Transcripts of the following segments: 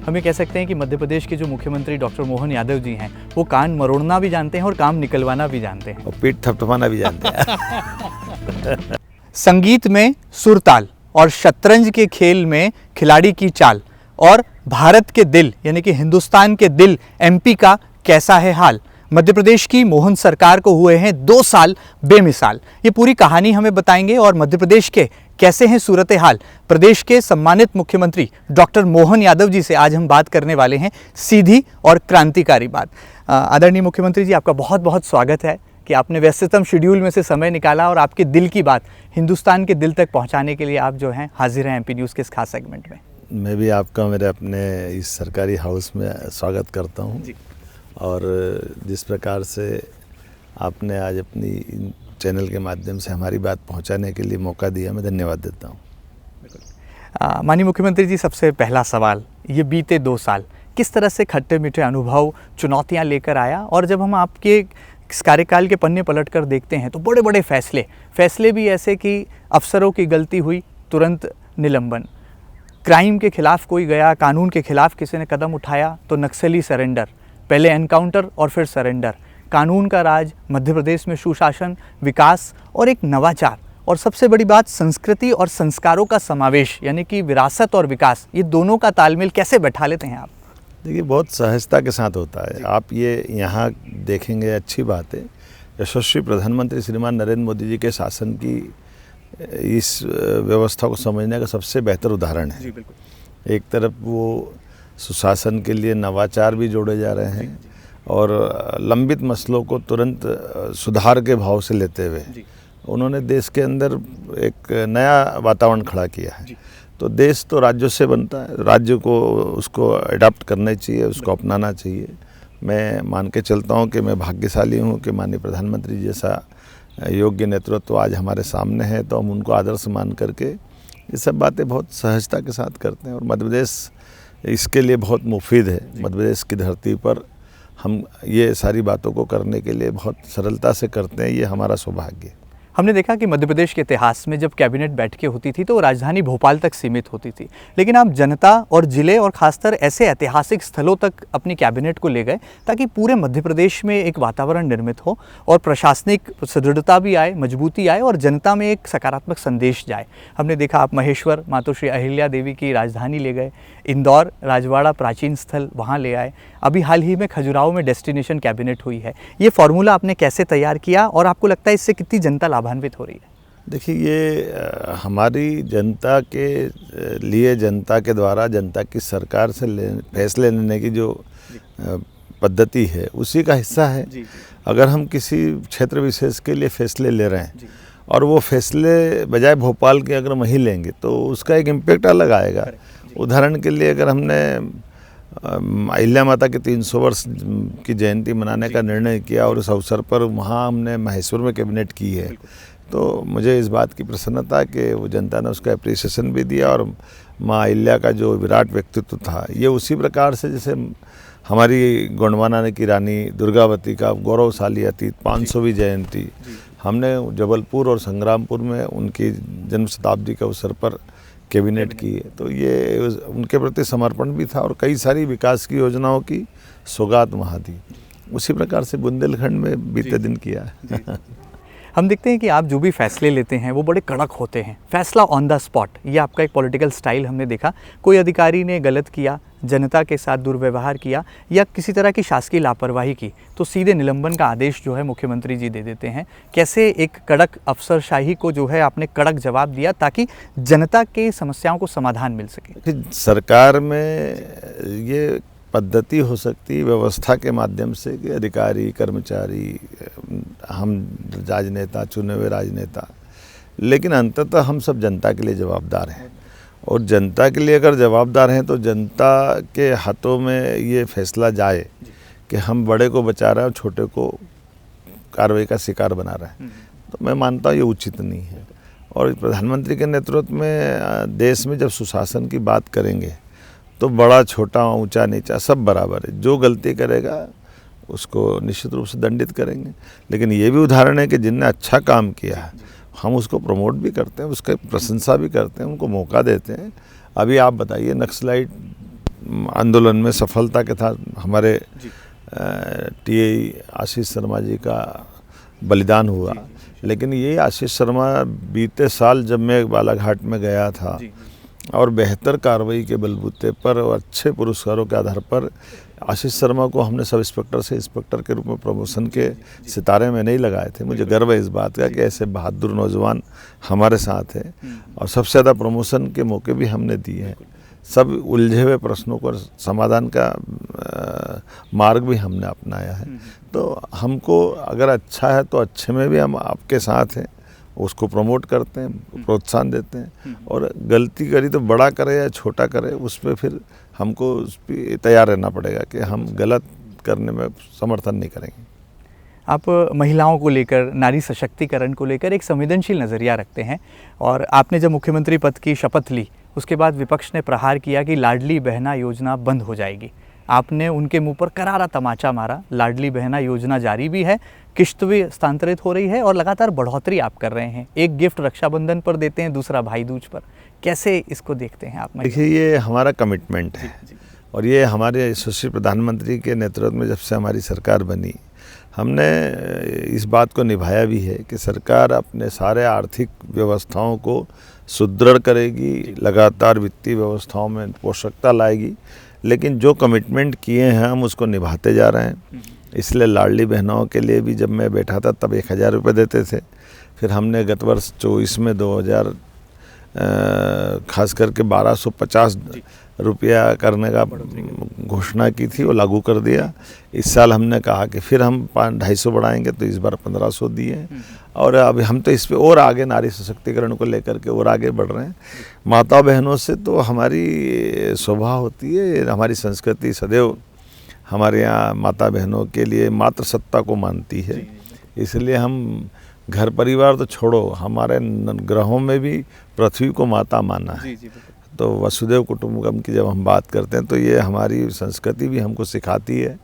हम ये कह सकते हैं कि मध्य प्रदेश के जो मुख्यमंत्री डॉक्टर मोहन यादव जी हैं वो कान मरोड़ना भी जानते हैं और काम निकलवाना भी जानते हैं और पीठ थपथपाना भी जानते हैं। संगीत में सुरताल और शतरंज के खेल में खिलाड़ी की चाल और भारत के दिल यानी कि हिंदुस्तान के दिल एमपी का कैसा है हाल। मध्य प्रदेश की मोहन सरकार को हुए हैं 2 साल बेमिसाल। ये पूरी कहानी हमें बताएंगे और मध्य प्रदेश के कैसे हैं सूरत हाल। प्रदेश के सम्मानित मुख्यमंत्री डॉक्टर मोहन यादव जी से आज हम बात करने वाले हैं सीधी और क्रांतिकारी बात। आदरणीय मुख्यमंत्री जी, आपका बहुत बहुत स्वागत है कि आपने व्यस्ततम शेड्यूल में से समय निकाला और आपके दिल की बात हिंदुस्तान के दिल तक पहुंचाने के लिए आप जो हैं हाजिर हैं एमपी न्यूज़ के इस खास सेगमेंट में। मैं भी आपका मेरे अपने इस सरकारी हाउस में स्वागत करता हूं और जिस प्रकार से आपने आज अपनी चैनल के माध्यम से हमारी बात पहुंचाने के लिए मौका दिया, मैं धन्यवाद देता हूं। माननीय मुख्यमंत्री जी, सबसे पहला सवाल, ये बीते 2 साल किस तरह से खट्टे मीठे अनुभव चुनौतियां लेकर आया और जब हम आपके इस कार्यकाल के पन्ने पलट कर देखते हैं तो बड़े बड़े फैसले भी ऐसे कि अफसरों की गलती हुई तुरंत निलंबन, क्राइम के खिलाफ कोई गया, कानून के खिलाफ किसी ने कदम उठाया तो नक्सली सरेंडर, पहले एनकाउंटर और फिर सरेंडर, कानून का राज, मध्य प्रदेश में सुशासन, विकास और एक नवाचार और सबसे बड़ी बात संस्कृति और संस्कारों का समावेश यानी कि विरासत और विकास, ये दोनों का तालमेल कैसे बैठा लेते हैं आप? देखिए, बहुत सहजता के साथ होता है। आप ये यहाँ देखेंगे, अच्छी बात है। यशस्वी प्रधानमंत्री श्रीमान नरेंद्र मोदी जी के शासन की इस व्यवस्था को समझने का सबसे बेहतर उदाहरण है। एक तरफ वो सुशासन के लिए नवाचार भी जोड़े जा रहे हैं और लंबित मसलों को तुरंत सुधार के भाव से लेते हुए उन्होंने देश के अंदर एक नया वातावरण खड़ा किया है। तो देश तो राज्यों से बनता है, राज्य को उसको अडॉप्ट करना चाहिए, उसको अपनाना चाहिए। मैं मान के चलता हूँ कि मैं भाग्यशाली हूँ कि माननीय प्रधानमंत्री जैसा योग्य नेतृत्व आज हमारे सामने है, तो हम उनको आदर्श मान करके ये सब बातें बहुत सहजता के साथ करते हैं और मध्य प्रदेश इसके लिए बहुत मुफीद है। मध्य प्रदेश की धरती पर हम ये सारी बातों को करने के लिए बहुत सरलता से करते हैं, ये हमारा सौभाग्य है। हमने देखा कि मध्य प्रदेश के इतिहास में जब कैबिनेट बैठकें होती थी तो वो राजधानी भोपाल तक सीमित होती थी, लेकिन आप जनता और ज़िले और ख़ासकर ऐसे ऐतिहासिक स्थलों तक अपनी कैबिनेट को ले गए ताकि पूरे मध्य प्रदेश में एक वातावरण निर्मित हो और प्रशासनिक सुदृढ़ता भी आए, मजबूती आए और जनता में एक सकारात्मक संदेश जाए। हमने देखा आप महेश्वर मातोश्री अहिल्या देवी की राजधानी ले गए, इंदौर राजवाड़ा प्राचीन स्थल वहाँ ले आए, अभी हाल ही में खजुराहो में डेस्टिनेशन कैबिनेट हुई है। ये फॉर्मूला आपने कैसे तैयार किया और आपको लगता है इससे कितनी जनता लाभान्वित हो रही है? देखिए, ये हमारी जनता के लिए, जनता के द्वारा, जनता की सरकार से फैसले लेने की जो पद्धति है उसी का हिस्सा है। अगर हम किसी क्षेत्र विशेष के लिए फैसले ले रहे हैं और वो फैसले बजाय भोपाल के अगर वहीं लेंगे तो उसका एक इम्पैक्ट अलग आएगा। उदाहरण के लिए, अगर हमने अहिल्या माता के 300 वर्ष की जयंती मनाने का निर्णय किया और उस अवसर पर वहाँ हमने महेश्वर में कैबिनेट की है, तो मुझे इस बात की प्रसन्नता कि वो जनता ने उसका अप्रिसिएशन भी दिया और माँ अहिल्या का जो विराट व्यक्तित्व था, ये उसी प्रकार से जैसे हमारी गोंडवाना की रानी दुर्गावती का गौरवशाली अतीत 500वीं जयंती हमने जबलपुर और संग्रामपुर में उनकी जन्म शताब्दी के अवसर पर कैबिनेट की है। तो ये उनके प्रति समर्पण भी था और कई सारी विकास की योजनाओं की सौगात वहाँ दी। उसी प्रकार से बुंदेलखंड में बीते दिन किया है। हम देखते हैं कि आप जो भी फैसले लेते हैं वो बड़े कड़क होते हैं, फैसला ऑन द स्पॉट, ये आपका एक पॉलिटिकल स्टाइल हमने देखा। कोई अधिकारी ने गलत किया, जनता के साथ दुर्व्यवहार किया या किसी तरह की शासकीय लापरवाही की तो सीधे निलंबन का आदेश जो है मुख्यमंत्री जी दे देते हैं। कैसे एक कड़क अफसरशाही को जो है आपने कड़क जवाब दिया ताकि जनता के समस्याओं को समाधान मिल सके? सरकार में ये पद्धति हो सकती है व्यवस्था के माध्यम से कि अधिकारी, कर्मचारी, हम राजनेता, चुने हुए राजनेता, लेकिन अंततः हम सब जनता के लिए जवाबदार हैं और जनता के लिए अगर जवाबदार हैं तो जनता के हाथों में ये फैसला जाए कि हम बड़े को बचा रहे हैं और छोटे को कार्रवाई का शिकार बना रहे हैं, तो मैं मानता हूँ ये उचित नहीं है। और प्रधानमंत्री के नेतृत्व में देश में जब सुशासन की बात करेंगे तो बड़ा छोटा ऊंचा नीचा सब बराबर है। जो गलती करेगा उसको निश्चित रूप से दंडित करेंगे, लेकिन ये भी उदाहरण है कि जिनने अच्छा काम किया है हम उसको प्रमोट भी करते हैं, उसकी प्रशंसा भी करते हैं, उनको मौका देते हैं। अभी आप बताइए, नक्सलाइट आंदोलन में सफलता के साथ हमारे टीआई आशीष शर्मा जी का बलिदान हुआ। लेकिन ये आशीष शर्मा बीते साल जब मैं बालाघाट में गया था और बेहतर कार्रवाई के बलबूते पर और अच्छे पुरस्कारों के आधार पर आशीष शर्मा को हमने सब इंस्पेक्टर से इंस्पेक्टर के रूप में प्रमोशन के सितारे में नहीं लगाए थे। मुझे गर्व है इस बात का कि ऐसे बहादुर नौजवान हमारे साथ हैं और सबसे ज़्यादा प्रमोशन के मौके भी हमने दिए हैं। सब उलझे हुए प्रश्नों को समाधान का मार्ग भी हमने अपनाया है। तो हमको अगर अच्छा है तो अच्छे में भी हम आपके साथ हैं, उसको प्रमोट करते हैं, प्रोत्साहन देते हैं। और गलती करी तो बड़ा करे या छोटा करे उस पर फिर हमको उस पर तैयार रहना पड़ेगा कि हम गलत करने में समर्थन नहीं करेंगे। आप महिलाओं को लेकर, नारी सशक्तिकरण को लेकर एक संवेदनशील नज़रिया रखते हैं और आपने जब मुख्यमंत्री पद की शपथ ली उसके बाद विपक्ष ने प्रहार किया कि लाडली बहना योजना बंद हो जाएगी। आपने उनके मुंह पर करारा तमाचा मारा। लाडली बहना योजना जारी भी है, किश्त भी हस्तांतरित हो रही है और लगातार बढ़ोतरी आप कर रहे हैं। एक गिफ्ट रक्षाबंधन पर देते हैं, दूसरा भाई दूज पर। कैसे इसको देखते हैं आप? देखिए, ये हमारा कमिटमेंट है और ये हमारे यशस्वी प्रधानमंत्री के नेतृत्व में जब से हमारी सरकार बनी हमने इस बात को निभाया भी है कि सरकार अपने सारे आर्थिक व्यवस्थाओं को सुदृढ़ करेगी, लगातार वित्तीय व्यवस्थाओं में पोषकता लाएगी। लेकिन जो कमिटमेंट किए हैं हम उसको निभाते जा रहे हैं। इसलिए लाडली बहनों के लिए भी जब मैं बैठा था तब 1000 रुपये देते थे। फिर हमने गत वर्ष 24 में 2000 खास करके 1250 रुपया करने का घोषणा की थी, वो लागू कर दिया। इस साल हमने कहा कि फिर हम 250 बढ़ाएंगे, तो इस बार 1500 दिए। और अभी हम तो इस पे और आगे नारी सशक्तिकरण को लेकर के और आगे बढ़ रहे हैं। माता बहनों से तो हमारी स्वभाव होती है, हमारी संस्कृति सदैव हमारे यहाँ माता बहनों के लिए मातृसत्ता को मानती है। इसलिए हम घर परिवार तो छोड़ो, हमारे ग्रहों में भी पृथ्वी को माता माना है। तो वसुदेव कुटुंबकम की जब हम बात करते हैं तो ये हमारी संस्कृति भी हमको सिखाती है।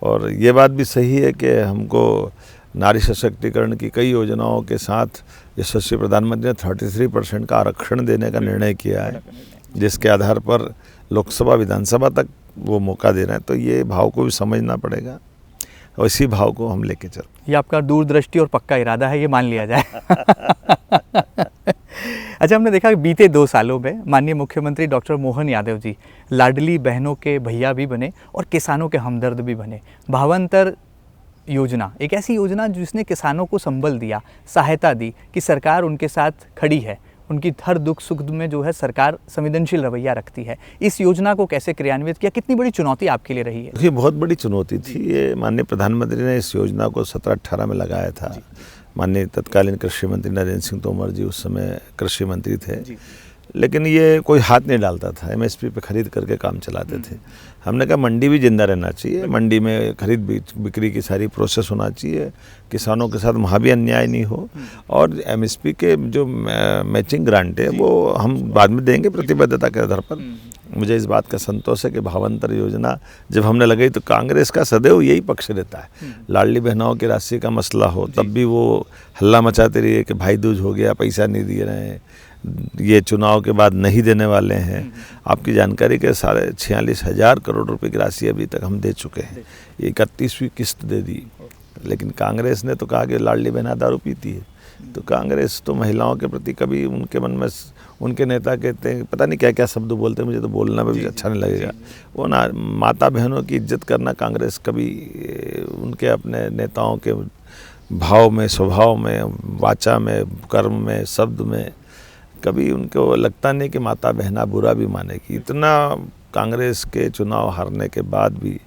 और ये बात भी सही है कि हमको नारी सशक्तिकरण की कई योजनाओं के साथ यशस्वी प्रधानमंत्री ने 33% का आरक्षण देने का निर्णय किया है, जिसके आधार पर लोकसभा विधानसभा तक वो मौका दे रहे हैं। तो ये भाव को भी समझना पड़ेगा और इसी भाव को हम लेके चलते। ये आपका दूरदृष्टि और पक्का इरादा है, ये मान लिया जाए। अच्छा, हमने देखा कि बीते 2 सालों में माननीय मुख्यमंत्री डॉक्टर मोहन यादव जी लाडली बहनों के भैया भी बने और किसानों के हमदर्द भी बने। भावांतर योजना एक ऐसी योजना जिसने किसानों को संबल दिया, सहायता दी कि सरकार उनके साथ खड़ी है, उनकी हर दुख सुख में जो है सरकार संवेदनशील रवैया रखती है। इस योजना को कैसे क्रियान्वित किया? कितनी बड़ी चुनौती आपके लिए रही है? ये बहुत बड़ी चुनौती थी। ये माननीय प्रधानमंत्री ने इस योजना को 17-18 में लगाया था। माननीय तत्कालीन कृषि मंत्री नरेंद्र सिंह तोमर जी उस समय कृषि मंत्री थे। लेकिन ये कोई हाथ नहीं डालता था, एमएसपी पे खरीद करके काम चलाते थे। हमने कहा मंडी भी जिंदा रहना चाहिए, मंडी में खरीद बिक्री की सारी प्रोसेस होना चाहिए, किसानों के साथ वहाँ भी अन्याय नहीं हो। और एमएसपी के जो मैचिंग ग्रांट है वो हम बाद में देंगे प्रतिबद्धता के आधार पर। मुझे इस बात का संतोष है कि भावांतर योजना जब हमने लगाई तो कांग्रेस का सदैव यही पक्ष रहता है। लाडली बहनों की राशि का मसला हो तब भी वो हल्ला मचाते रहिए कि भाई दूज हो गया, पैसा नहीं दे रहे हैं, ये चुनाव के बाद नहीं देने वाले हैं। आपकी जानकारी के 46,500 करोड़ रुपए की राशि अभी तक हम दे चुके हैं। ये 31वीं किस्त दे दी। लेकिन कांग्रेस ने तो कहा कि लाडली बहना दारू पीती है। तो कांग्रेस तो महिलाओं के प्रति कभी उनके मन में, उनके नेता कहते हैं पता नहीं क्या क्या शब्द बोलते हैं, मुझे तो बोलना भी अच्छा नहीं लगेगा। वो ना माता बहनों की इज्जत करना कांग्रेस कभी उनके अपने नेताओं के भाव में, स्वभाव में, वाचा में, कर्म में, शब्द में कभी उनको लगता नहीं कि माता बहना बुरा भी मानेगी। इतना कांग्रेस के चुनाव हारने के बाद भी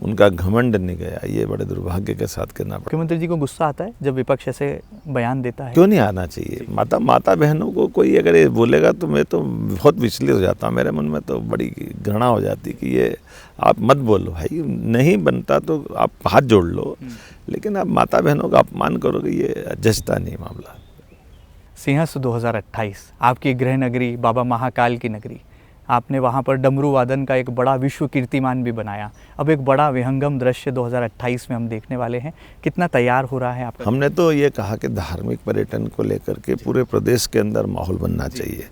उनका घमंड नहीं गया। ये बड़े दुर्भाग्य के साथ कहना पड़ा। मुख्यमंत्री जी को गुस्सा आता है जब विपक्ष ऐसे बयान देता है? क्यों नहीं आना चाहिए? माता बहनों को कोई अगर ये बोलेगा तो मैं तो बहुत विचलित हो जाता हूँ। मेरे मन में तो बड़ी घृणा हो जाती कि ये आप मत बोलो भाई, नहीं बनता तो आप हाथ जोड़ लो, लेकिन आप माता बहनों का अपमान करोगे, ये जचता नहीं मामला। सिंहस्थ 2028 आपकी गृह नगरी, बाबा महाकाल की नगरी, आपने वहाँ पर डमरू वादन का एक बड़ा विश्व कीर्तिमान भी बनाया। अब एक बड़ा विहंगम दृश्य 2028 में हम देखने वाले हैं। कितना तैयार हो रहा है आपका? हमने तो ये कहा कि धार्मिक पर्यटन को लेकर के पूरे प्रदेश के अंदर माहौल बनना चाहिए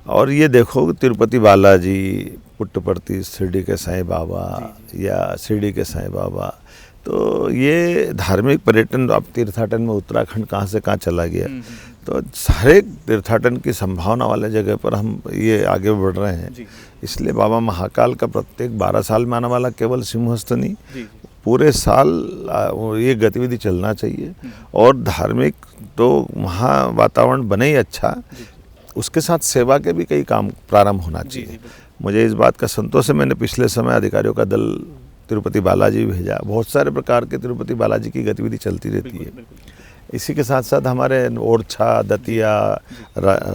और ये देखो तिरुपति बालाजी, पुट्टपर्ती शिरडी के साईं बाबा या शिरडी के साईं बाबा, तो ये धार्मिक पर्यटन अब तीर्थाटन में उत्तराखंड कहाँ से कहाँ चला गया। तो हर एक तीर्थाटन की संभावना वाले जगह पर हम ये आगे बढ़ रहे हैं। इसलिए बाबा महाकाल का प्रत्येक 12 साल में आने वाला केवल सिंहस्थ नहीं, पूरे साल ये गतिविधि चलना चाहिए। और धार्मिक तो वहाँ वातावरण बने ही अच्छा, उसके साथ सेवा के भी कई काम प्रारंभ होना चाहिए। मुझे इस बात का संतोष है, मैंने पिछले समय अधिकारियों का दल तिरुपति बालाजी भेजा। बहुत सारे प्रकार के तिरुपति बालाजी की गतिविधि चलती रहती है। इसी के साथ साथ हमारे ओरछा, दतिया,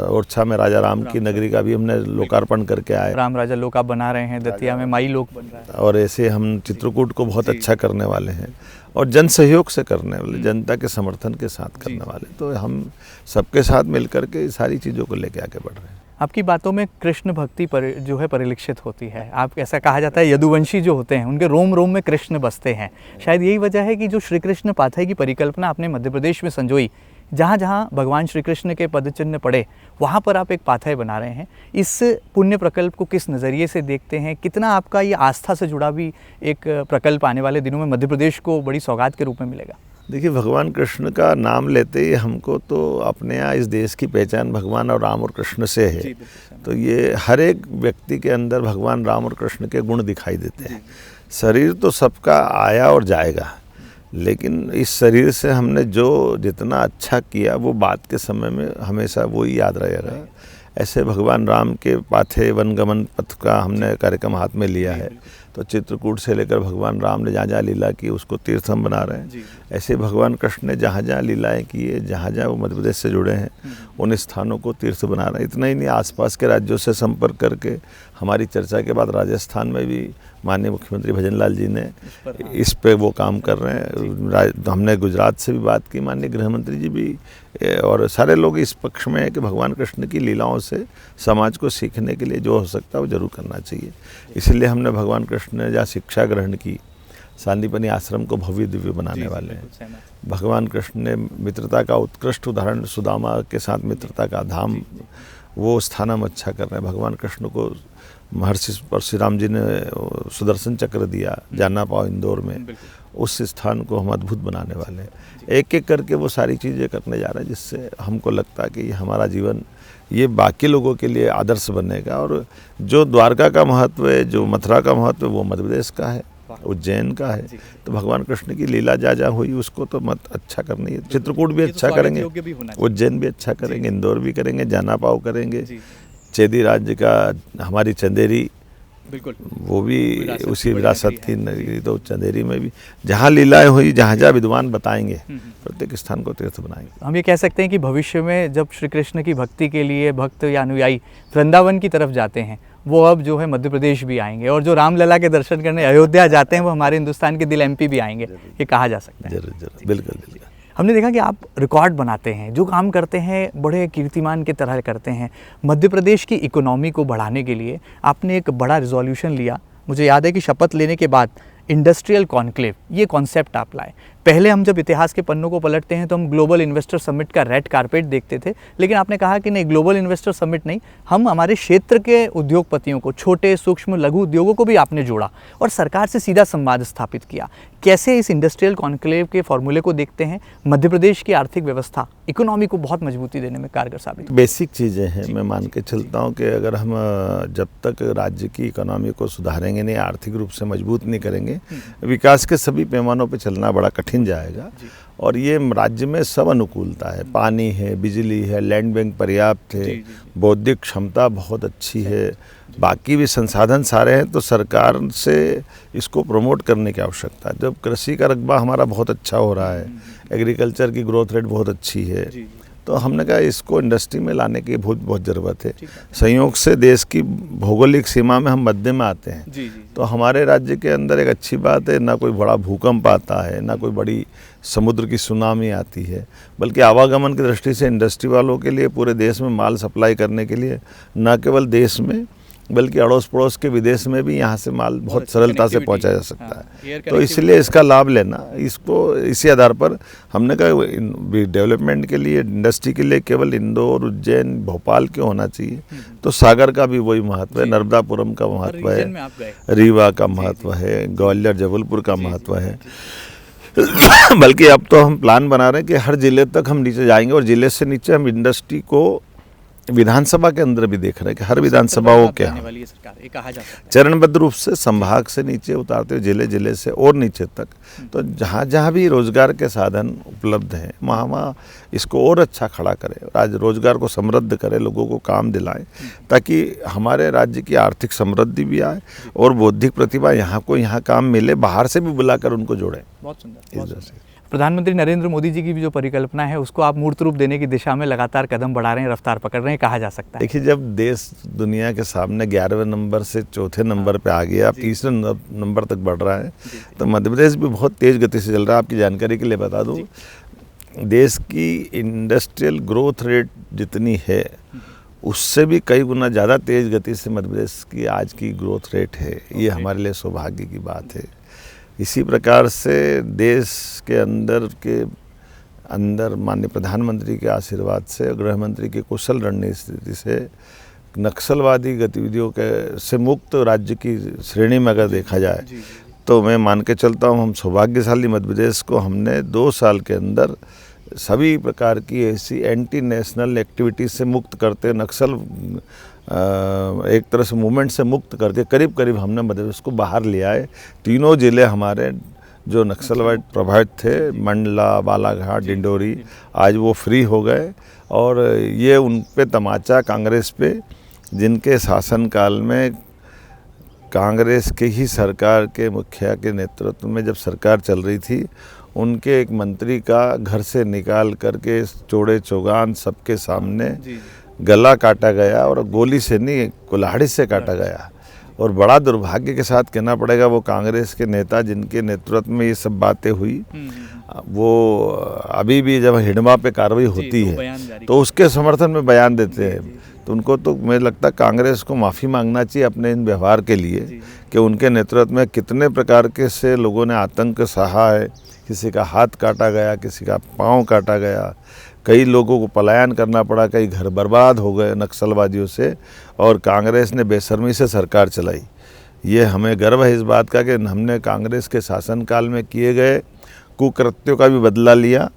ओरछा में राजा राम की नगरी का भी हमने लोकार्पण करके आए। राम राजा लोक आप बना रहे हैं, दतिया में माई लोक बन रहा है। और ऐसे हम चित्रकूट को बहुत अच्छा करने वाले हैं और जन सहयोग से करने वाले, जनता के समर्थन के साथ करने वाले। तो हम सबके साथ मिलकर के सारी चीज़ों को लेके आगे बढ़ रहे हैं। आपकी बातों में कृष्ण भक्ति जो है परिलक्षित होती है। आप ऐसा कहा जाता है यदुवंशी जो होते हैं उनके रोम रोम में कृष्ण बसते हैं। शायद यही वजह है कि जो श्री कृष्ण पाथई की परिकल्पना आपने मध्य प्रदेश में संजोई, जहाँ जहाँ भगवान श्री कृष्ण के पदचिन्ह पड़े वहाँ पर आप एक पाथई बना रहे हैं। इस पुण्य प्रकल्प को किस नज़रिए से देखते हैं? कितना आपका ये आस्था से जुड़ा भी एक प्रकल्प आने वाले दिनों में मध्य प्रदेश को बड़ी सौगात के रूप में मिलेगा? देखिए, भगवान कृष्ण का नाम लेते ही हमको तो अपने यहाँ इस देश की पहचान भगवान और राम और कृष्ण से है। तो ये हर एक व्यक्ति के अंदर भगवान राम और कृष्ण के गुण दिखाई देते हैं। शरीर तो सबका आया और जाएगा, लेकिन इस शरीर से हमने जो जितना अच्छा किया वो बाद के समय में हमेशा वो ही याद रहेगा। ऐसे भगवान राम के पाथे वनगमन पथ का हमने कार्यक्रम हाथ में लिया है। तो चित्रकूट से लेकर भगवान राम ने जहाँ जहाँ लीला की उसको तीर्थ हम बना रहे हैं। ऐसे भगवान कृष्ण ने जहाँ जहाँ लीलाएँ की है, जहाँ जहाँ वो मध्य प्रदेश से जुड़े हैं, उन स्थानों को तीर्थ बना रहे हैं। इतना ही नहीं, आसपास के राज्यों से संपर्क करके हमारी चर्चा के बाद राजस्थान में भी माननीय मुख्यमंत्री भजन लाल जी ने इस पे वो काम कर रहे हैं। हमने गुजरात से भी बात की, माननीय गृह मंत्री जी भी, और सारे लोग इस पक्ष में हैं कि भगवान कृष्ण की लीलाओं से समाज को सीखने के लिए जो हो सकता है वो जरूर करना चाहिए। इसलिए हमने भगवान कृष्ण ने जहाँ शिक्षा ग्रहण की, सांदीपनी आश्रम को भव्य दिव्य बनाने वाले हैं। भगवान कृष्ण ने मित्रता का उत्कृष्ट उदाहरण, सुदामा के साथ मित्रता का धाम, वो स्थान हम अच्छा कर रहे हैं। भगवान कृष्ण को महर्षि परशुराम जी ने सुदर्शन चक्र दिया, जाना पाओ इंदौर में, उस स्थान को हम अद्भुत बनाने वाले हैं। एक एक करके वो सारी चीज़ें करने जा रहे हैं, जिससे हमको लगता है कि हमारा जीवन ये बाकी लोगों के लिए आदर्श बनेगा। और जो द्वारका का महत्व है, जो मथुरा का महत्व है, वो मध्य प्रदेश का है, उज्जैन का है। तो भगवान कृष्ण की लीला जा जा हुई उसको तो मत अच्छा करनी है। चित्रकूट भी अच्छा करेंगे, उज्जैन भी अच्छा करेंगे, इंदौर भी करेंगे, जाना पाओ करेंगे, चेदी राज्य का हमारी चंदेरी, बिल्कुल वो भी उसी विरासत की नगरी। तो चंदेरी में भी जहाँ लीलाएं हुई, जहाँ जहाँ विद्वान बताएंगे, प्रत्येक स्थान को तीर्थ बनाएंगे। हम ये कह सकते हैं कि भविष्य में जब श्री कृष्ण की भक्ति के लिए भक्त या अनुयायी वृंदावन की तरफ जाते हैं, वो अब जो है मध्य प्रदेश भी आएंगे, और जो रामलला के दर्शन करने अयोध्या जाते हैं वो हमारे हिंदुस्तान के दिल MP भी आएंगे, ये कहा जा सकता है। जरूर जरूर, बिल्कुल बिल्कुल। हमने देखा कि आप रिकॉर्ड बनाते हैं, जो काम करते हैं बड़े कीर्तिमान की तरह करते हैं। मध्य प्रदेश की इकोनॉमी को बढ़ाने के लिए आपने एक बड़ा रिजोल्यूशन लिया। मुझे याद है कि शपथ लेने के बाद इंडस्ट्रियल कॉन्क्लेव, ये कॉन्सेप्ट आप लाए। पहले हम जब इतिहास के पन्नों को पलटते हैं तो हम ग्लोबल इन्वेस्टर समिट का रेड कारपेट देखते थे, लेकिन आपने कहा कि नहीं, ग्लोबल इन्वेस्टर समिट नहीं, हम हमारे क्षेत्र के उद्योगपतियों को, छोटे सूक्ष्म लघु उद्योगों को भी आपने जोड़ा और सरकार से सीधा संवाद स्थापित किया। कैसे इस इंडस्ट्रियल कॉन्क्लेव के फॉर्मूले को देखते हैं? मध्य प्रदेश की आर्थिक व्यवस्था, इकोनॉमी को बहुत मजबूती देने में कारगर साबित। बेसिक चीज़ें हैं, मैं मान के चलता हूँ कि अगर हम जब तक राज्य की इकोनॉमी को सुधारेंगे नहीं, आर्थिक रूप से मजबूत नहीं करेंगे, विकास के सभी पैमानों पर चलना बड़ा कठिन जाएगा। और ये राज्य में सब अनुकूलता है, पानी है, बिजली है, लैंड बैंक पर्याप्त है, बौद्धिक क्षमता बहुत अच्छी है, बाकी भी संसाधन सारे हैं। तो सरकार से इसको प्रमोट करने की आवश्यकता है। जब कृषि का रकबा हमारा बहुत अच्छा हो रहा है, एग्रीकल्चर की ग्रोथ रेट बहुत अच्छी है, तो हमने कहा इसको इंडस्ट्री में लाने की बहुत ज़रूरत है। संयोग से देश की भौगोलिक सीमा में हम मध्य में आते हैं, तो हमारे राज्य के अंदर एक अच्छी बात है, ना कोई बड़ा भूकंप आता है, ना कोई बड़ी समुद्र की सुनामी आती है, बल्कि आवागमन की दृष्टि से इंडस्ट्री वालों के लिए पूरे देश में माल सप्लाई करने के लिए न केवल देश में बल्कि अड़ोस पड़ोस के विदेश में भी यहाँ से माल बहुत सरलता से पहुँचा जा सकता है। तो कनेक्टिविटी इसलिए इसका लाभ लेना, इसको इसी आधार पर हमने कहा डेवलपमेंट के लिए, इंडस्ट्री के लिए केवल इंदौर, उज्जैन, भोपाल क्यों होना चाहिए, तो सागर का भी वही महत्व है, नर्मदापुरम का महत्व है, रीवा का महत्व है, ग्वालियर जबलपुर का महत्व है। बल्कि अब तो हम प्लान बना रहे हैं कि हर जिले तक हम नीचे जाएंगे और जिले से नीचे हम इंडस्ट्री को विधानसभा के अंदर भी देख रहे हैं कि हर विधानसभाओं के चरणबद्ध रूप से संभाग से नीचे उतारते हुए जिले जिले से और नीचे तक, तो जहाँ जहाँ भी रोजगार के साधन उपलब्ध हैं वहाँ वहाँ इसको और अच्छा खड़ा करें, आज रोजगार को समृद्ध करें, लोगों को काम दिलाएं, ताकि हमारे राज्य की आर्थिक समृद्धि भी आए और बौद्धिक प्रतिभा यहाँ को यहाँ काम मिले, बाहर से भी बुलाकर उनको जोड़ें। बहुत सुंदर। प्रधानमंत्री नरेंद्र मोदी जी की भी जो परिकल्पना है उसको आप मूर्त रूप देने की दिशा में लगातार कदम बढ़ा रहे हैं, रफ्तार पकड़ रहे हैं, कहा जा सकता है। देखिए, जब देश दुनिया के सामने 11वें नंबर से चौथे नंबर पे आ गया, अब तीसरे नंबर तक बढ़ रहा है, तो मध्य प्रदेश भी बहुत तेज़ गति से चल रहा है। आपकी जानकारी के लिए बता दूँ, देश की इंडस्ट्रियल ग्रोथ रेट जितनी है उससे भी कई गुना ज़्यादा तेज़ गति से मध्य प्रदेश की आज की ग्रोथ रेट है। ये हमारे लिए सौभाग्य की बात है। इसी प्रकार से देश के अंदर माननीय प्रधानमंत्री के आशीर्वाद से, गृह मंत्री की कुशल रणनीति से नक्सलवादी गतिविधियों के से मुक्त राज्य की श्रेणी में अगर देखा जाए तो मैं मान के चलता हूँ हम सौभाग्यशाली मध्य प्रदेश को हमने 2 साल के अंदर सभी प्रकार की ऐसी एंटी नेशनल एक्टिविटीज से मुक्त करते, नक्सल एक तरह से मूवमेंट से मुक्त करके करीब करीब हमने मध्य प्रदेश को बाहर ले आए। तीनों जिले हमारे जो नक्सलवाद प्रभावित थे, मंडला, बालाघाट, डिंडोरी, आज वो फ्री हो गए। और ये उन पे तमाचा कांग्रेस पे, जिनके शासनकाल में कांग्रेस के ही सरकार के मुखिया के नेतृत्व में जब सरकार चल रही थी, उनके एक मंत्री का घर से निकाल करके चौड़े चौगान सबके सामने गला काटा गया, और गोली से नहीं, कुल्हाड़ी से काटा गया। और बड़ा दुर्भाग्य के साथ कहना पड़ेगा, वो कांग्रेस के नेता जिनके नेतृत्व में ये सब बातें हुई, वो अभी भी जब हिडमा पे कार्रवाई होती है तो उसके समर्थन में बयान देते हैं। तो उनको तो मुझे लगता है कांग्रेस को माफ़ी मांगना चाहिए अपने इन व्यवहार के लिए कि उनके नेतृत्व में कितने प्रकार के से लोगों ने आतंक सहा है। किसी का हाथ काटा गया, किसी का पाँव काटा गया, कई लोगों को पलायन करना पड़ा, कई घर बर्बाद हो गए नक्सलवादियों से, और कांग्रेस ने बेशर्मी से सरकार चलाई। ये हमें गर्व है इस बात का कि हमने कांग्रेस के शासनकाल में किए गए कुकृत्यों का भी बदला लिया,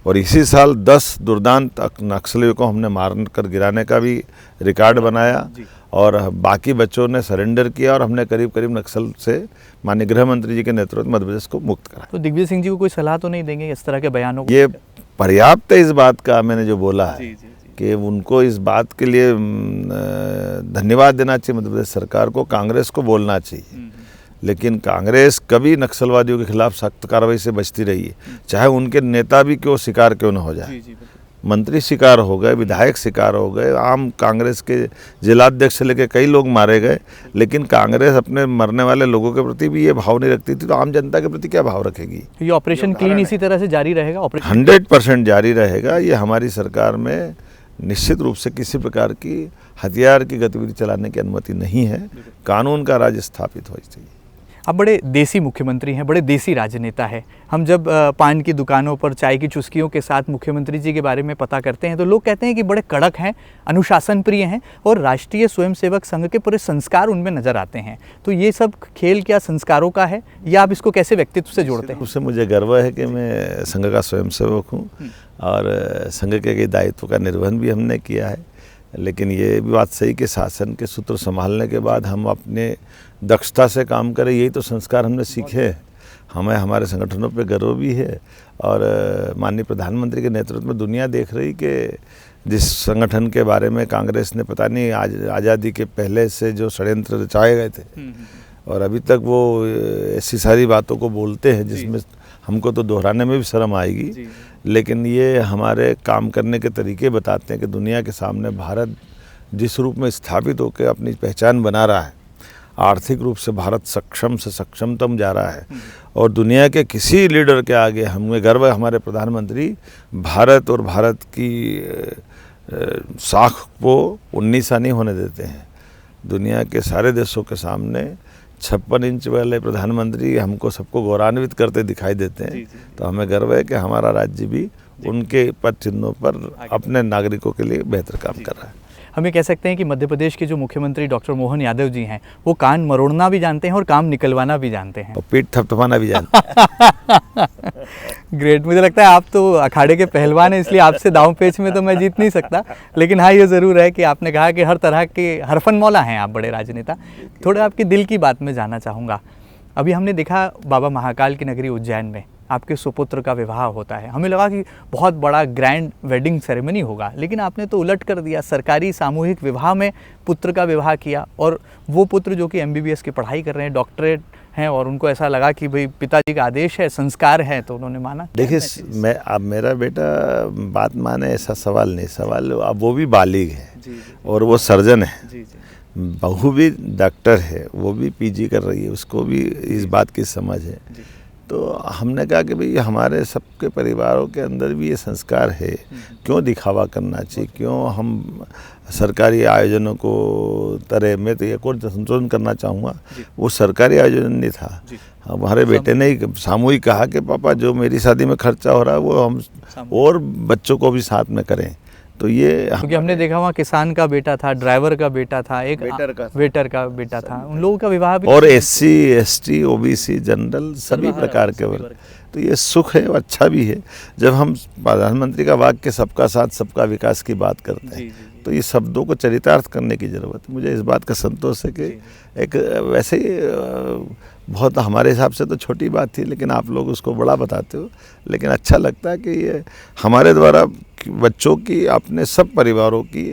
और इसी साल 10 दुर्दांत नक्सलियों को हमने मार कर गिराने का भी रिकॉर्ड बनाया, और बाकी बच्चों ने सरेंडर किया, और हमने करीब करीब नक्सल से माननीय गृह मंत्री जी के नेतृत्व में मध्य प्रदेश को मुक्त करा। तो दिग्विजय सिंह जी को कोई सलाह तो नहीं देंगे इस तरह के बयानों को? ये पर्याप्त है इस बात का, मैंने जो बोला है कि उनको इस बात के लिए धन्यवाद देना चाहिए मध्य प्रदेश सरकार को, कांग्रेस को बोलना चाहिए। लेकिन कांग्रेस कभी नक्सलवादियों के खिलाफ सख्त कार्रवाई से बचती रही है, चाहे उनके नेता भी क्यों शिकार क्यों न हो जाए। मंत्री शिकार हो गए, विधायक शिकार हो गए, आम कांग्रेस के जिलाध्यक्ष से लेकर कई लोग मारे गए, लेकिन कांग्रेस अपने मरने वाले लोगों के प्रति भी ये भाव नहीं रखती थी, तो आम जनता के प्रति क्या भाव रखेगी? ये ऑपरेशन क्लीन इसी तरह से जारी रहेगा? 100% जारी रहेगा। ये हमारी सरकार में निश्चित रूप से किसी प्रकार की हथियार की गतिविधि चलाने की अनुमति नहीं है। कानून का राज स्थापित होना चाहिए। आप बड़े देसी मुख्यमंत्री हैं, बड़े देसी राजनेता हैं। हम जब पान की दुकानों पर चाय की चुस्कियों के साथ मुख्यमंत्री जी के बारे में पता करते हैं तो लोग कहते हैं कि बड़े कड़क हैं, अनुशासन प्रिय हैं, और राष्ट्रीय स्वयंसेवक संघ के पूरे संस्कार उनमें नज़र आते हैं। तो ये सब खेल क्या संस्कारों का है, या आप इसको कैसे व्यक्तित्व से जोड़ते हैं? उससे मुझे गर्व है कि मैं संघ का स्वयंसेवक हूँ, और संघ के दायित्व का निर्वहन भी हमने किया है। लेकिन ये भी बात सही कि शासन के सूत्र संभालने के बाद हम अपने दक्षता से काम करें, यही तो संस्कार हमने सीखे हैं। हमें हमारे संगठनों पे गर्व भी है, और माननीय प्रधानमंत्री के नेतृत्व में दुनिया देख रही कि जिस संगठन के बारे में कांग्रेस ने पता नहीं आज़ादी के पहले से जो षड्यंत्र रचाए गए थे, और अभी तक वो ऐसी सारी बातों को बोलते हैं जिसमें हमको तो दोहराने में भी शर्म आएगी, लेकिन ये हमारे काम करने के तरीके बताते हैं कि दुनिया के सामने भारत जिस रूप में स्थापित होकर अपनी पहचान बना रहा है, आर्थिक रूप से भारत सक्षम से सक्षमतम जा रहा है, और दुनिया के किसी लीडर के आगे हमें गर्व है। हमारे प्रधानमंत्री भारत और भारत की साख को 19 नहीं होने देते हैं। दुनिया के सारे देशों के सामने 56 इंच वाले प्रधानमंत्री हमको सबको गौरवान्वित करते दिखाई देते हैं। तो हमें गर्व है कि हमारा राज्य भी उनके पद चिन्हों पर अपने नागरिकों के लिए बेहतर काम कर रहा है। हम ये कह सकते हैं कि मध्य प्रदेश के जो मुख्यमंत्री डॉक्टर मोहन यादव जी हैं वो कान मरोड़ना भी जानते हैं और काम निकलवाना भी जानते हैं और पीठ थपथपाना भी जानते हैं। ग्रेट। मुझे लगता है आप तो अखाड़े के पहलवान हैं, इसलिए आपसे दांव पेच में तो मैं जीत नहीं सकता, लेकिन हाँ ये ज़रूर है कि आपने कहा कि हर तरह के हरफन मौला हैं आप, बड़े राजनेता। थोड़ा आपके दिल की बात में जानना चाहूँगा। अभी हमने देखा बाबा महाकाल की नगरी उज्जैन में आपके सुपुत्र का विवाह होता है, हमें लगा कि बहुत बड़ा ग्रैंड वेडिंग सेरेमनी होगा, लेकिन आपने तो उलट कर दिया। सरकारी सामूहिक विवाह में पुत्र का विवाह किया, और वो पुत्र जो कि MBBS की पढ़ाई कर रहे हैं, डॉक्टरेट हैं, और उनको ऐसा लगा कि भाई पिताजी का आदेश है, संस्कार है, तो उन्होंने माना। देखिए, मैं अब मेरा बेटा बात माने ऐसा सवाल नहीं, सवाल अब वो भी बालिग है और वो सर्जन है, बहू भी डॉक्टर है, वो भी PG कर रही है, उसको भी इस बात की समझ है। तो हमने कहा कि भाई हमारे सबके परिवारों के अंदर भी ये संस्कार है, क्यों दिखावा करना चाहिए, क्यों हम सरकारी आयोजनों को तरह में तो ये कोई संशोधन करना चाहूँगा, वो सरकारी आयोजन नहीं था। हमारे बेटे ने ही सामूहिक कहा कि पापा जो मेरी शादी में खर्चा हो रहा है वो हम और बच्चों को भी साथ में करें। तो ये क्योंकि हमने देखा वहाँ किसान का बेटा था, ड्राइवर का बेटा था, एक वेटर का बेटा था, उन लोगों का विवाह भी, और SC ST OBC जनरल सभी प्रकार के वर्ग। तो ये सुख है और अच्छा भी है जब हम प्रधानमंत्री का वाक्य सबका साथ सबका विकास की बात करते हैं, तो ये शब्दों को चरितार्थ करने की ज़रूरत है। मुझे इस बात का संतोष है कि एक वैसे ही बहुत हमारे हिसाब से तो छोटी बात थी, लेकिन आप लोग उसको बड़ा बताते हो, लेकिन अच्छा लगता है कि ये हमारे द्वारा बच्चों की, अपने सब परिवारों की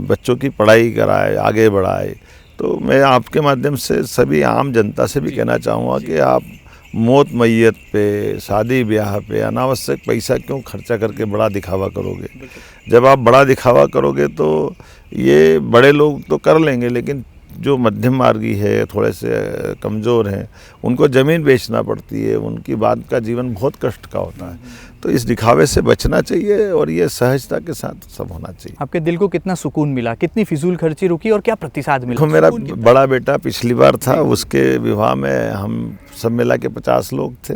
बच्चों की पढ़ाई कराए, आगे बढ़ाए। तो मैं आपके माध्यम से सभी आम जनता से भी कहना चाहूँगा कि आप मौत मैयत पे, शादी ब्याह पे अनावश्यक पैसा क्यों खर्चा करके बड़ा दिखावा करोगे। जब आप बड़ा दिखावा करोगे तो ये बड़े लोग तो कर लेंगे, लेकिन जो मध्यम मार्गी है, थोड़े से कमज़ोर हैं, उनको ज़मीन बेचना पड़ती है, उनकी बाद का जीवन बहुत कष्ट का होता है। तो इस दिखावे से बचना चाहिए और ये सहजता के साथ सब होना चाहिए। आपके दिल को कितना सुकून मिला, कितनी फिजूल खर्ची रुकी और क्या प्रतिसाद मिला? मेरा बड़ा बेटा पिछली बार था, उसके विवाह में हम सब मिला के 50 लोग थे,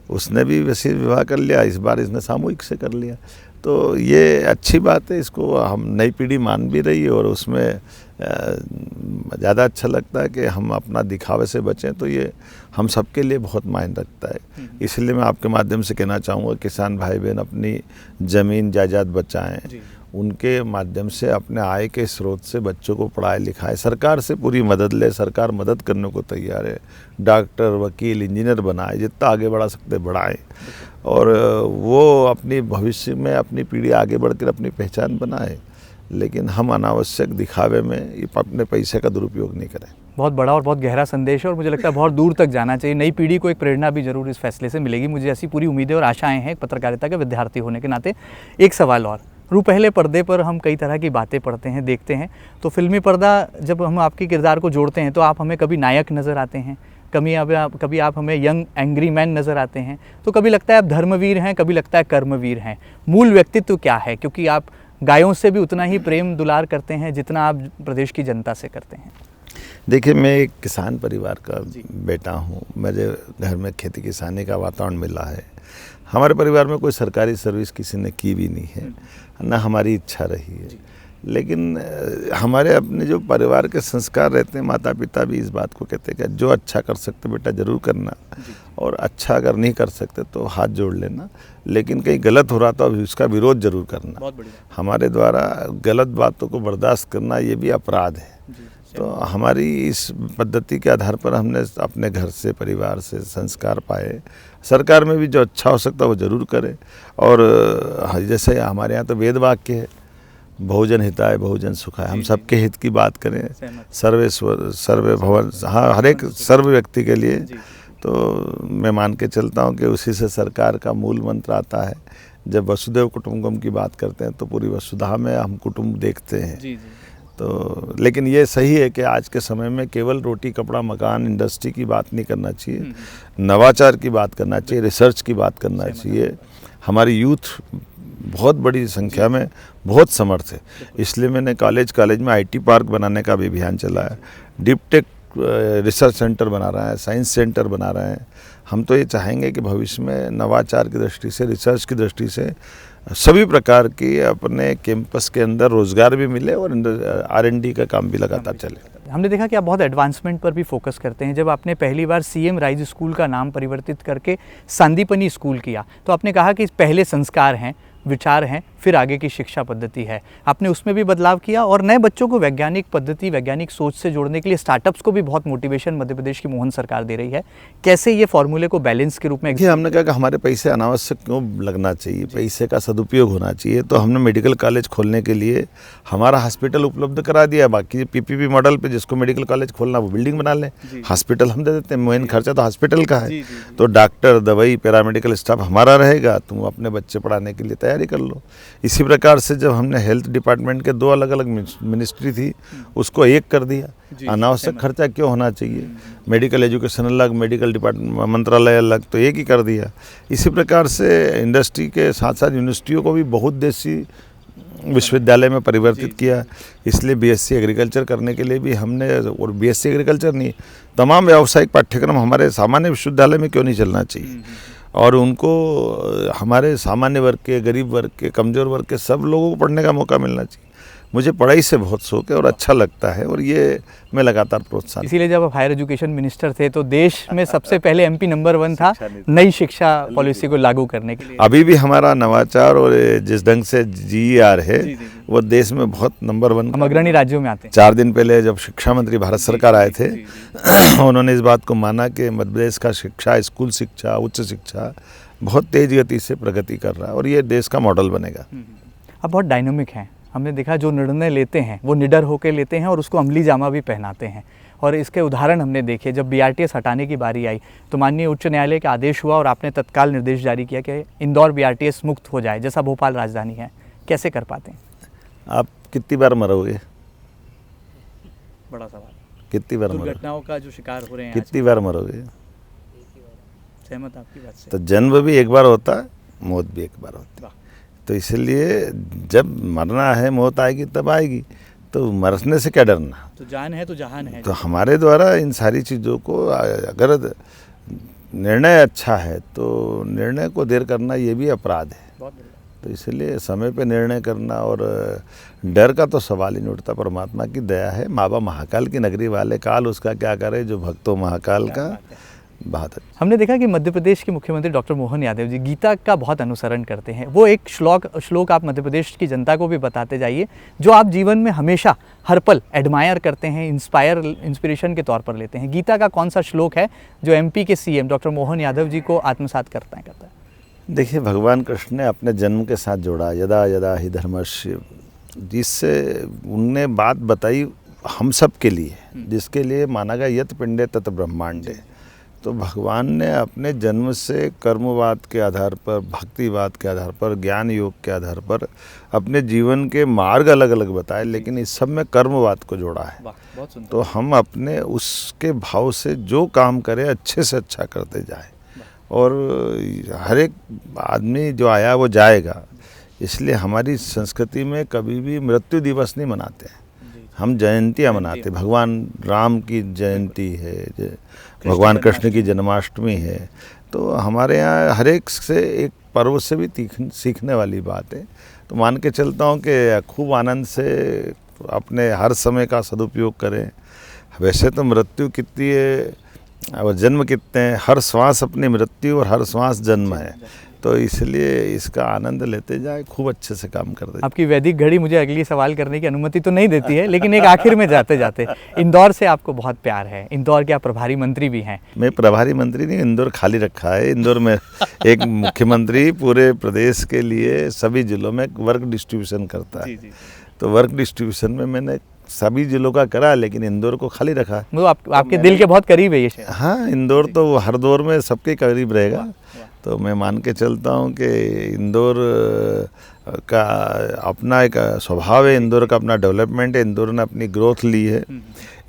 उसने भी वैसे विवाह कर लिया, इस बार इसने सामूहिक से कर लिया। तो ये अच्छी बात है, इसको हम नई पीढ़ी मान भी रही है और उसमें ज़्यादा अच्छा लगता है कि हम अपना दिखावे से बचें। तो ये हम सबके लिए बहुत मायने रखता है। इसलिए मैं आपके माध्यम से कहना चाहूँगा, किसान भाई बहन अपनी ज़मीन जायदाद बचाएं, उनके माध्यम से अपने आय के स्रोत से बच्चों को पढ़ाए लिखाएं, सरकार से पूरी मदद ले, सरकार मदद करने को तैयार है। डॉक्टर, वकील, इंजीनियर बनाए, जितना आगे बढ़ा सकते बढ़ाएं, और वो अपनी भविष्य में अपनी पीढ़ी आगे बढ़कर अपनी पहचान बनाए। लेकिन हम अनावश्यक दिखावे में अपने पैसे का दुरुपयोग नहीं करें। बहुत बड़ा और बहुत गहरा संदेश है और मुझे लगता है बहुत दूर तक जाना चाहिए। नई पीढ़ी को एक प्रेरणा भी जरूर इस फैसले से मिलेगी, मुझे ऐसी पूरी उम्मीदें और आशाएं हैं पत्रकारिता के विद्यार्थी होने के नाते। एक सवाल और, पहले पर्दे पर हम कई तरह की बातें पढ़ते हैं, देखते हैं, तो फिल्मी पर्दा जब हम आपके किरदार को जोड़ते हैं तो आप हमें कभी नायक नज़र आते हैं, कभी आप हमें यंग एंग्री मैन नज़र आते हैं, तो कभी लगता है आप धर्मवीर हैं, कभी लगता है कर्मवीर हैं। मूल व्यक्तित्व क्या है? क्योंकि आप गायों से भी उतना ही प्रेम दुलार करते हैं जितना आप प्रदेश की जनता से करते हैं। देखिए, मैं एक किसान परिवार का बेटा हूँ, मेरे घर में खेती किसानी का वातावरण मिला है। हमारे परिवार में कोई सरकारी सर्विस किसी ने की भी नहीं है, ना हमारी इच्छा रही है। लेकिन हमारे अपने जो परिवार के संस्कार रहते हैं, माता पिता भी इस बात को कहते हैं कि जो अच्छा कर सकते बेटा ज़रूर करना, और अच्छा अगर नहीं कर सकते तो हाथ जोड़ लेना, लेकिन कहीं गलत हो रहा तो अभी उसका विरोध जरूर करना। हमारे द्वारा गलत बातों को बर्दाश्त करना ये भी अपराध है। तो हमारी इस पद्धति के आधार पर हमने अपने घर से, परिवार से संस्कार पाए। सरकार में भी जो अच्छा हो सकता है वो ज़रूर करे। और जैसे हमारे यहाँ तो वेद वाक्य है, बहुजन हिताय बहुजन सुखाय, हम सबके हित की बात करें, सर्वे भवन, हाँ, हर एक सर्व व्यक्ति के लिए। तो मैं मान के चलता हूँ कि उसी से सरकार का मूल मंत्र आता है। जब वसुदेव कुटुंबकम की बात करते हैं तो पूरी वसुधा में हम कुटुंब देखते हैं। तो लेकिन ये सही है कि आज के समय में केवल रोटी कपड़ा मकान इंडस्ट्री की बात नहीं करना चाहिए, नवाचार की बात करना चाहिए, रिसर्च की बात करना चाहिए। हमारी यूथ बहुत बड़ी संख्या में बहुत समर्थ है। इसलिए मैंने कॉलेज में IT पार्क बनाने का भी अभियान चलाया, डीप टेक रिसर्च सेंटर बना रहा है, साइंस सेंटर बना रहे हैं। हम तो ये चाहेंगे कि भविष्य में नवाचार की दृष्टि से, रिसर्च की दृष्टि से सभी प्रकार की अपने कैंपस के अंदर रोजगार भी मिले और R&D का काम भी लगातार चले। हमने देखा कि आप बहुत एडवांसमेंट पर भी फोकस करते हैं। जब आपने पहली बार CM राइज स्कूल का नाम परिवर्तित करके सांदीपनी स्कूल किया तो आपने कहा कि पहले संस्कार हैं, विचार हैं, फिर आगे की शिक्षा पद्धति है। आपने उसमें भी बदलाव किया और नए बच्चों को वैज्ञानिक पद्धति, वैज्ञानिक सोच से जोड़ने के लिए स्टार्टअप्स को भी बहुत मोटिवेशन मध्य प्रदेश की मोहन सरकार दे रही है। कैसे ये फॉर्मूले को बैलेंस के रूप में? देखिए, हमने कहा कि हमारे पैसे अनावश्यक क्यों लगना चाहिए, पैसे का सदुपयोग होना चाहिए। तो हमने मेडिकल कॉलेज खोलने के लिए हमारा हॉस्पिटल उपलब्ध करा दिया। बाकी PPP मॉडल पे जिसको मेडिकल कॉलेज खोलना वो बिल्डिंग बना ले, हॉस्पिटल हम दे देते हैं। मेन खर्चा तो हॉस्पिटल का है। तो डॉक्टर, दवाई, पैरामेडिकल स्टाफ हमारा रहेगा, तुम अपने बच्चे पढ़ाने के लिए तैयारी कर लो। इसी प्रकार से जब हमने हेल्थ डिपार्टमेंट के 2 अलग अलग मिनिस्ट्री थी, उसको एक कर दिया। अनावश्यक खर्चा क्यों होना चाहिए? मेडिकल एजुकेशन अलग, मेडिकल डिपार्टमेंट मंत्रालय अलग, तो एक ही कर दिया। इसी प्रकार से इंडस्ट्री के साथ साथ यूनिवर्सिटियों को भी बहुउद्देशीय विश्वविद्यालय में परिवर्तित किया। इसलिए BSc एग्रीकल्चर करने के लिए भी हमने, और BSc एग्रीकल्चर नहीं, तमाम व्यावसायिक पाठ्यक्रम हमारे सामान्य विश्वविद्यालय में क्यों नहीं चलना चाहिए? और उनको हमारे सामान्य वर्ग के, गरीब वर्ग के, कमज़ोर वर्ग के सब लोगों को पढ़ने का मौका मिलना चाहिए। मुझे पढ़ाई से बहुत शौक है और अच्छा लगता है, और ये मैं लगातार प्रोत्साहन। इसीलिए जब आप हायर एजुकेशन मिनिस्टर थे तो देश में सबसे पहले MP नंबर 1 था नई शिक्षा पॉलिसी को लागू करने के लिए। अभी भी हमारा नवाचार और जिस ढंग से GER है वो देश में बहुत नंबर 1, हम अग्रणी राज्यों में आते हैं। 4 दिन पहले जब शिक्षा मंत्री भारत सरकार आए थे उन्होंने इस बात को माना कि मध्य प्रदेश का शिक्षा, स्कूल शिक्षा, उच्च शिक्षा बहुत तेज गति से प्रगति कर रहा है और ये देश का मॉडल बनेगा। आप बहुत डायनामिक हैं। हमने देखा जो निर्णय लेते हैं वो निडर होकर लेते हैं और उसको अमली जामा भी पहनाते हैं। और इसके उदाहरण हमने देखे। जब BRTS हटाने की बारी आई तो माननीय उच्च न्यायालय का आदेश हुआ और आपने तत्काल निर्देश जारी किया कि इंदौर BRTS मुक्त हो जाए, जैसा भोपाल राजधानी है। कैसे कर पाते हैं? आप कितनी बार मरोगे? बड़ा सवाल। कितनी बार मरोगे? दुर्घटनाओं का जो शिकार हो रहे हैं कितनी बार मरोगे? सहमत आपकी बात से। तो जन्म भी एक बार होता है, मौत भी एक बार होती है। तो इसलिए जब मरना है, मौत आएगी तब आएगी, तो मरने से क्या डरना? तो जान है तो जहान है। तो हमारे द्वारा इन सारी चीज़ों को, अगर निर्णय अच्छा है तो निर्णय को देर करना ये भी अपराध है। तो इसलिए समय पे निर्णय करना, और डर का तो सवाल ही नहीं उठता। परमात्मा की दया है, माँ बाप महाकाल की नगरी वाले, काल उसका क्या करे जो भक्तों महाकाल का। बात है। हमने देखा कि मध्य प्रदेश के मुख्यमंत्री डॉक्टर मोहन यादव जी गीता का बहुत अनुसरण करते हैं। वो एक श्लोक आप मध्य प्रदेश की जनता को भी बताते जाइए जो आप जीवन में हमेशा हर पल एडमायर करते हैं, इंस्पिरेशन के तौर पर लेते हैं। गीता का कौन सा श्लोक है जो MP के CM डॉक्टर मोहन यादव जी को आत्मसात करता है? देखिए, भगवान कृष्ण ने अपने जन्म के साथ जोड़ा, यदा यदा ही धर्मस्य, जिससे उनने बात बताई हम सब के लिए, जिसके लिए माना गया यत पिंडे तत ब्रह्मांडे। तो भगवान ने अपने जन्म से कर्मवाद के आधार पर, भक्तिवाद के आधार पर, ज्ञान योग के आधार पर अपने जीवन के मार्ग अलग अलग बताए, लेकिन इस सब में कर्मवाद को जोड़ा है। तो हम अपने उसके भाव से जो काम करें अच्छे से अच्छा करते जाएं, और हर एक आदमी जो आया वो जाएगा। इसलिए हमारी संस्कृति में कभी भी मृत्यु दिवस नहीं मनाते हैं, हम जयंतियाँ मनाते। भगवान राम की जयंती है, भगवान कृष्ण की जन्माष्टमी है। तो हमारे यहाँ हर एक से एक पर्व से भी सीखने वाली बात है। तो मान के चलता हूँ कि खूब आनंद से अपने हर समय का सदुपयोग करें। वैसे तो मृत्यु कितनी है और जन्म कितने हैं, हर श्वास अपनी मृत्यु और हर श्वास जन्म है। तो इसलिए इसका आनंद लेते जाए, खूब अच्छे से काम करते जाए। आपकी वैदिक घड़ी मुझे अगली सवाल करने की अनुमति तो नहीं देती है, लेकिन एक आखिर में जाते जाते, इंदौर से आपको बहुत प्यार है। इंदौर के आप प्रभारी मंत्री भी हैं। मैं प्रभारी मंत्री नहीं, इंदौर खाली रखा है। इंदौर में एक मुख्यमंत्री पूरे प्रदेश के लिए सभी जिलों में वर्क डिस्ट्रीब्यूशन करता है। तो वर्क डिस्ट्रीब्यूशन में मैंने सभी जिलों का करा, लेकिन इंदौर को खाली रखा। वो आपके दिल के बहुत करीब है ये। हाँ, इंदौर तो हर दौर में सबके करीब रहेगा। तो मैं मान के चलता हूँ कि इंदौर का अपना एक स्वभाव है, इंदौर का अपना डेवलपमेंट है, इंदौर ने अपनी ग्रोथ ली है।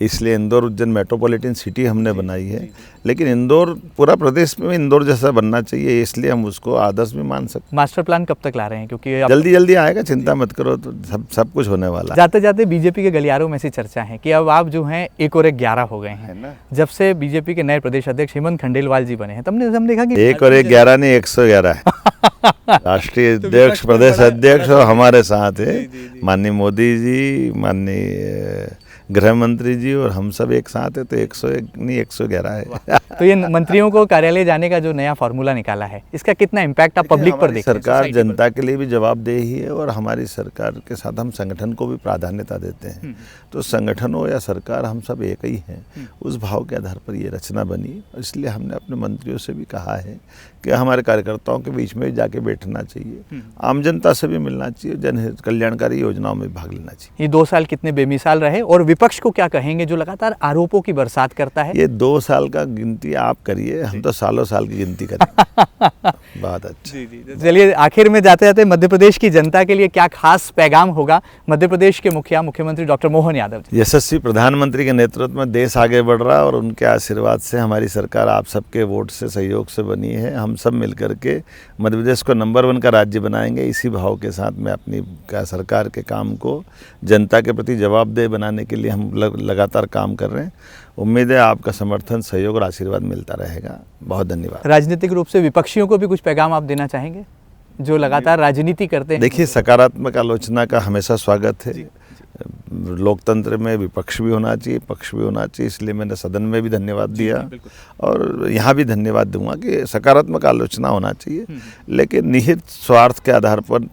इसलिए इंदौर उज्जैन मेट्रोपॉलिटन सिटी हमने बनाई है। लेकिन इंदौर पूरा प्रदेश में इंदौर जैसा बनना चाहिए, इसलिए हम उसको आदर्श भी मान सकते मास्टर प्लान कब तक ला रहे हैं? क्योंकि हैं। जल्दी जल्दी आएगा, चिंता मत करो, तो सब कुछ होने वाला है। जाते जाते बीजेपी के गलियारों में से चर्चा है कि अब आप जो हैं 1 और 1 11 हो गए हैं। है ना? जब से बीजेपी के नए प्रदेश अध्यक्ष हेमंत खंडेलवाल जी बने हैं, तब हम देखा कि 1 और 1 11 नहीं, 111 है। राष्ट्रीय अध्यक्ष, प्रदेश अध्यक्ष और हमारे साथ है माननीय मोदी जी, माननीय गृह मंत्री जी, और हम सब एक साथ है, तो 101 नहीं 111 है। तो ये मंत्रियों को कार्यालय जाने का जो नया फॉर्मूला निकाला है, इसका कितना इम्पैक्ट आप पब्लिक पर देखते हैं? सरकार जनता के लिए भी जवाबदेही है, और हमारी सरकार के साथ हम संगठन को भी प्राधान्यता देते हैं। तो संगठन हो या सरकार, हम सब एक ही हैं। उस भाव के आधार पर ये रचना बनी, इसलिए हमने अपने मंत्रियों से भी कहा है कि हमारे कार्यकर्ताओं के बीच में जाके बैठना चाहिए, आम जनता से भी मिलना चाहिए, जन कल्याणकारी योजनाओं में भाग लेना चाहिए। ये 2 साल कितने बेमिसाल रहे, और विपक्ष को क्या कहेंगे जो लगातार आरोपों की बरसात करता है? ये 2 साल का गिनती आप करिए, हम तो सालों साल की गिनती करें। बहुत अच्छा। चलिए, आखिर में जाते जाते मध्य प्रदेश की जनता के लिए क्या खास पैगाम होगा मध्य प्रदेश के मुख्यमंत्री डॉक्टर मोहन यादव जी? यशस्वी प्रधानमंत्री के नेतृत्व में देश आगे बढ़ रहा है, और उनके आशीर्वाद से हमारी सरकार आप सबके वोट से, सहयोग से बनी है। हम सब मिलकर के मध्य प्रदेश को नंबर 1 का राज्य बनाएंगे। इसी भाव के साथ में अपनी सरकार के काम को जनता के प्रति जवाबदेह बनाने के लिए हम लगातार काम कर रहे हैं। उम्मीद है आपका समर्थन, सहयोग और आशीर्वाद मिलता रहेगा। बहुत धन्यवाद। राजनीतिक रूप से विपक्षियों को भी कुछ पैगाम आप देना चाहेंगे जो लगातार राजनीति करते हैं? देखिए, सकारात्मक आलोचना का हमेशा स्वागत है। लोकतंत्र में विपक्ष भी होना चाहिए, पक्ष भी होना चाहिए, इसलिए मैंने सदन में भी धन्यवाद दिया, और यहाँ भी धन्यवाद दूंगा कि सकारात्मक आलोचना होना चाहिए, लेकिन निहित स्वार्थ के आधार पर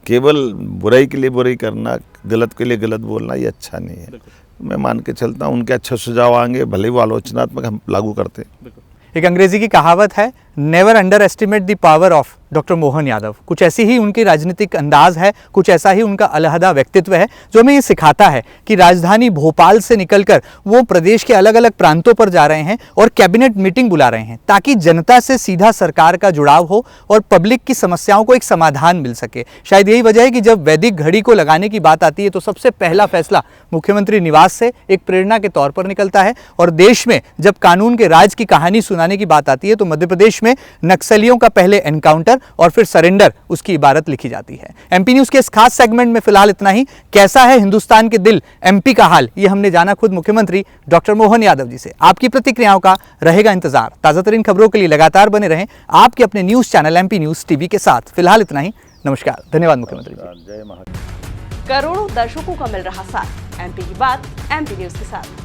केवल बुराई के लिए बुराई करना, गलत के लिए गलत बोलना, ये अच्छा नहीं है। मैं मान के चलता हूँ उनके अच्छे सुझाव आएंगे, भले वो आलोचनात्मक हम लागू करते हैं। एक अंग्रेजी की कहावत है, never under estimate the power of doctor Mohan Yadav. कुछ ऐसी ही उनकी राजनीतिक अंदाज है, कुछ ऐसा ही उनका अलहदा व्यक्तित्व है, जो हमें ये सिखाता है कि राजधानी भोपाल से निकलकर वो प्रदेश के अलग अलग प्रांतों पर जा रहे हैं और कैबिनेट मीटिंग बुला रहे हैं, ताकि जनता से सीधा सरकार का जुड़ाव हो और पब्लिक की समस्याओं को एक समाधान मिल सके। शायद यही वजह है कि जब वैदिक घड़ी को लगाने की बात आती है, तो सबसे पहला फैसला मुख्यमंत्री निवास से एक प्रेरणा के तौर पर निकलता है, और देश में जब कानून के राज की कहानी सुनाने की बात आती है, तो मध्य प्रदेश में नक्सलियों का पहले एनकाउंटर और फिर सरेंडर, उसकी इबारत लिखी जाती है। एमपी न्यूज के इस खास सेगमेंट में फिलहाल इतना ही। कैसा है हिंदुस्तान के दिल, एमपी का हाल, ये हमने जाना खुद मुख्यमंत्री डॉक्टर मोहन यादव जी से। आपकी प्रतिक्रियाओं का रहेगा इंतजार। ताजा तरीन खबरों के लिए लगातार बने रहें आपके अपने news channel MP news TV के साथ। फिलहाल इतना ही, नमस्कार, धन्यवाद मुख्यमंत्री जी। करोड़ों दर्शकों का मिल रहा साथ, एमपी की बात एमपी न्यूज के साथ।